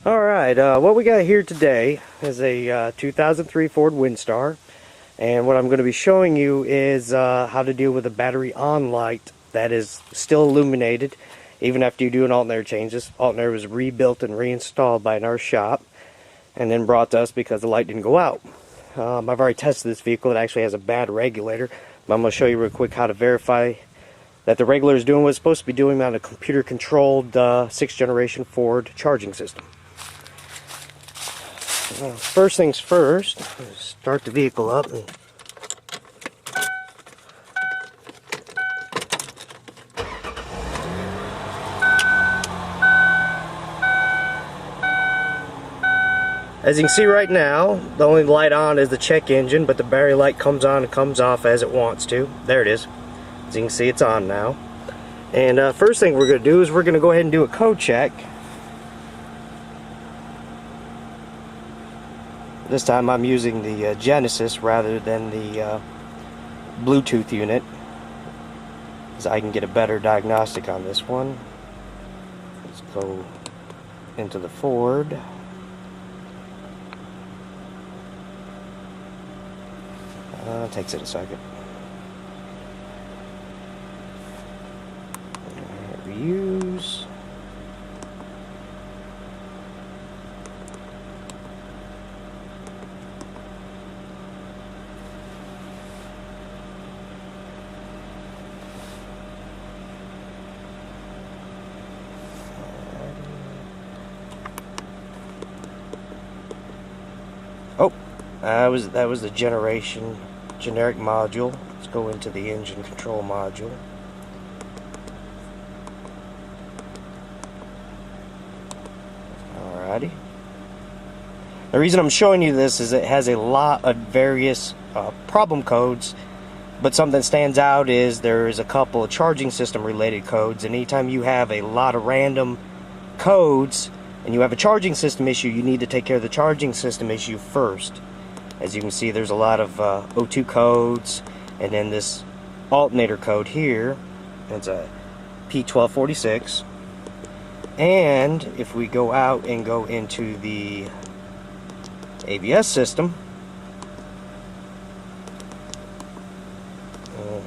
Alright, what we got here today is a 2003 Ford Windstar, and what I'm going to be showing you is how to deal with a battery on light that is still illuminated even after you do an alternator change. This alternator was rebuilt and reinstalled by our shop and then brought to us because the light didn't go out. I've already tested this vehicle. It actually has a bad regulator, but I'm going to show you real quick how to verify that the regulator is doing what it's supposed to be doing on a computer controlled 6th generation Ford charging system. First things first, start the vehicle up. As you can see right now, the only light on is the check engine, but the battery light comes on and comes off as it wants to. There it is. As you can see, it's on now. And first thing we're going to do is we're going to go ahead and do a code check. This time I'm using the Genesis rather than the Bluetooth unit, so I can get a better diagnostic on this one. Let's go into the Ford. Takes it a second. Reuse. Oh, that was the generic module. Let's go into the engine control module. Alrighty. The reason I'm showing you this is it has a lot of various problem codes, but something that stands out is there is a couple of charging system related codes, and anytime you have a lot of random codes and you have a charging system issue, you need to take care of the charging system issue first. As you can see, there's a lot of O2 codes, and then this alternator code here, it's a P1246. And if we go out and go into the ABS system,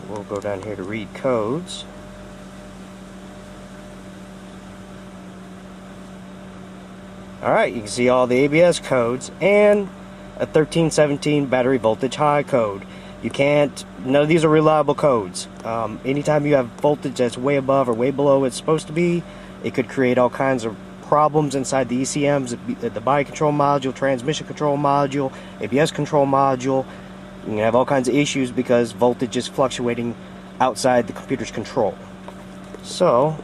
we'll go down here to read codes. Alright, you can see all the ABS codes and a 1317 battery voltage high code. You can't, none of these are reliable codes. Anytime you have voltage that's way above or way below what it's supposed to be, it could create all kinds of problems inside the ECMs, the body control module, transmission control module, ABS control module. You can have all kinds of issues because voltage is fluctuating outside the computer's control. So,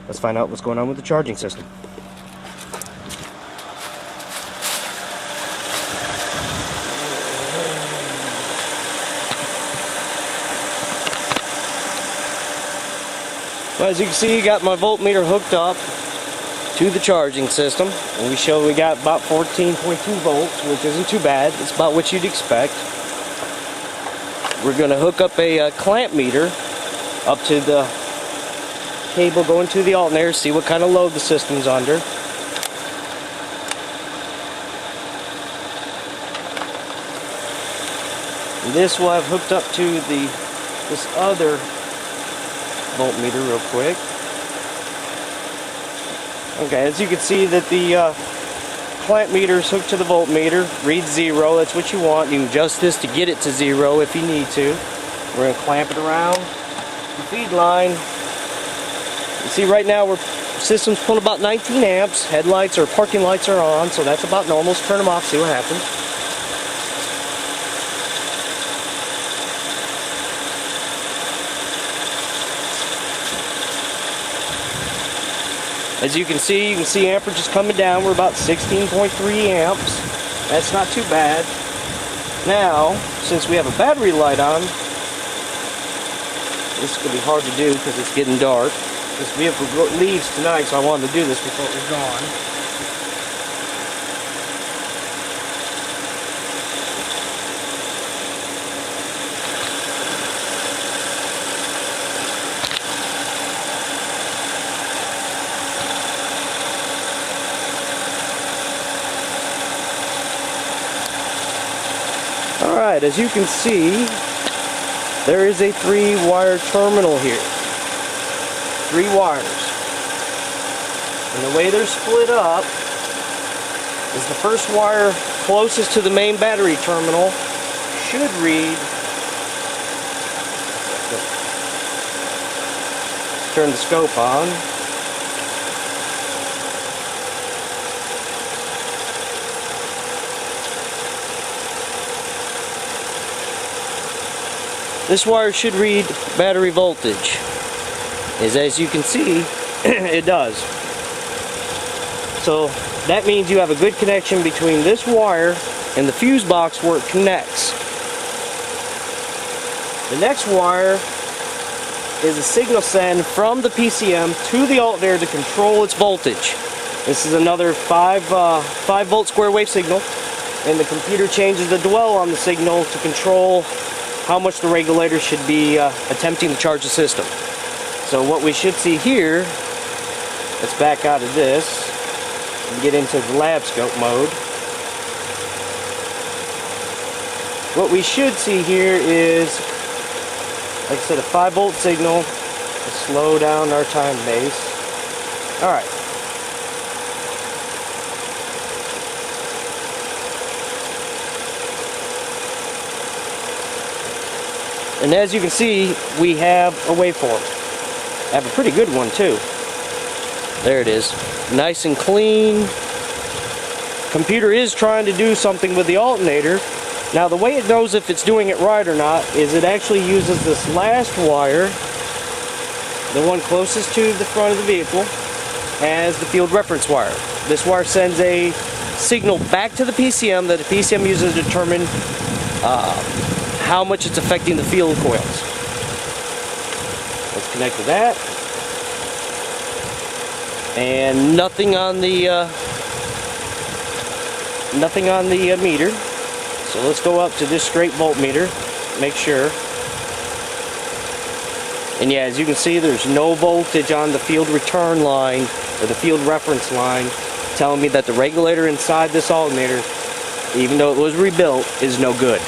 let's find out what's going on with the charging system. Well, as you can see, you got my voltmeter hooked up to the charging system, and we got about 14.2 volts, which isn't too bad. It's about what you'd expect. We're going to hook up a clamp meter up to the cable going to the alternator, see what kind of load the system's under. And this will have hooked up to this other voltmeter real quick. Okay, as you can see that the clamp meter is hooked to the voltmeter, reads 0, that's what you want. You can adjust this to get it to 0 if you need to. We're going to clamp it around the feed line. You see right now system's pulling about 19 amps, headlights or parking lights are on, so that's about normal. Let's turn them off, see what happens. As you can see amperage is coming down. We're about 16.3 amps. That's not too bad. Now, since we have a battery light on, this is going to be hard to do because it's getting dark. This vehicle leaves tonight, so I wanted to do this before it was gone. Alright, as you can see, there is a 3-wire terminal here. 3 wires. And the way they're split up is the first wire closest to the main battery terminal should read, turn the scope on, this wire should read battery voltage. As you can see, it does. So that means you have a good connection between this wire and the fuse box where it connects. The next wire is a signal send from the PCM to the alternator to control its voltage. This is another 5 volt square wave signal, and the computer changes the dwell on the signal to control how much the regulator should be attempting to charge the system. So what we should see here, let's back out of this and get into the lab scope mode. What we should see here is, like I said, a 5 volt signal to slow down our time base. Alright. And as you can see, we have a waveform. I have a pretty good one too. There it is. Nice and clean. Computer is trying to do something with the alternator. Now the way it knows if it's doing it right or not is it actually uses this last wire, the one closest to the front of the vehicle, as the field reference wire. This wire sends a signal back to the PCM that the PCM uses to determine how much it's affecting the field coils. Let's connect to that. And nothing on the meter. So let's go up to this straight voltmeter, make sure. And yeah, as you can see, there's no voltage on the field return line or the field reference line, telling me that the regulator inside this alternator, even though it was rebuilt, is no good.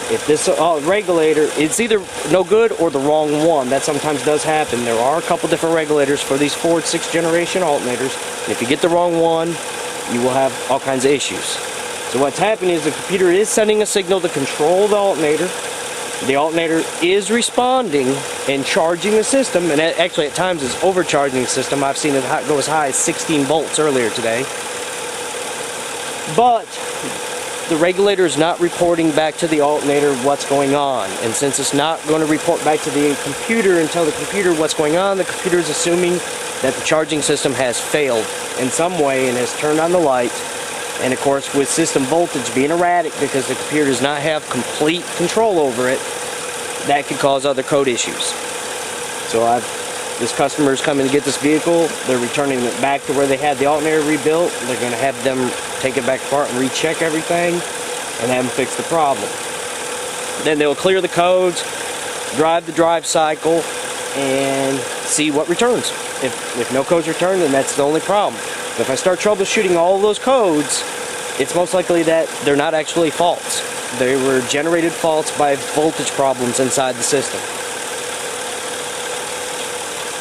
If this regulator, it's either no good or the wrong one. That sometimes does happen. There are a couple different regulators for these Ford 6th generation alternators. And if you get the wrong one, you will have all kinds of issues. So what's happening is the computer is sending a signal to control the alternator. The alternator is responding and charging the system. And actually at times it's overcharging the system. I've seen it go as high as 16 volts earlier today. But the regulator is not reporting back to the alternator what's going on. And since it's not going to report back to the computer and tell the computer what's going on, the computer is assuming that the charging system has failed in some way and has turned on the light. And of course, with system voltage being erratic because the computer does not have complete control over it, that could cause other code issues. So this customer is coming to get this vehicle. They're returning it back to where they had the alternator rebuilt. They're going to have them take it back apart and recheck everything and have them fix the problem. Then they'll clear the codes, drive the drive cycle, and see what returns. If no codes return, then that's the only problem. But if I start troubleshooting all of those codes, it's most likely that they're not actually faults. They were generated faults by voltage problems inside the system.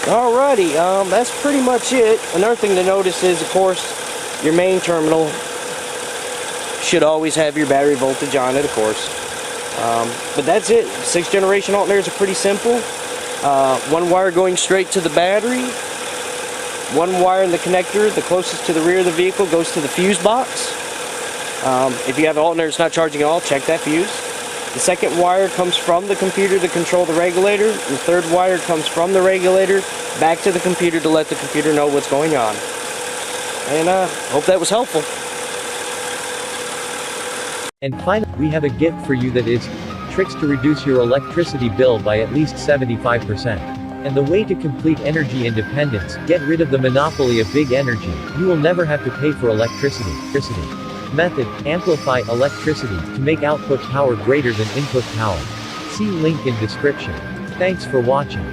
Alrighty, that's pretty much it. Another thing to notice is, of course, your main terminal should always have your battery voltage on it, of course. But that's it. 6th generation alternators are pretty simple. One wire going straight to the battery. One wire in the connector, the closest to the rear of the vehicle, goes to the fuse box. If you have an alternator that's not charging at all, check that fuse. The second wire comes from the computer to control the regulator. The third wire comes from the regulator back to the computer to let the computer know what's going on. And hope that was helpful. And finally, we have a gift for you that is tricks to reduce your electricity bill by at least 75%. And the way to complete energy independence, get rid of the monopoly of big energy. You will never have to pay for electricity. Method, amplify electricity to make output power greater than input power. See link in description. Thanks for watching.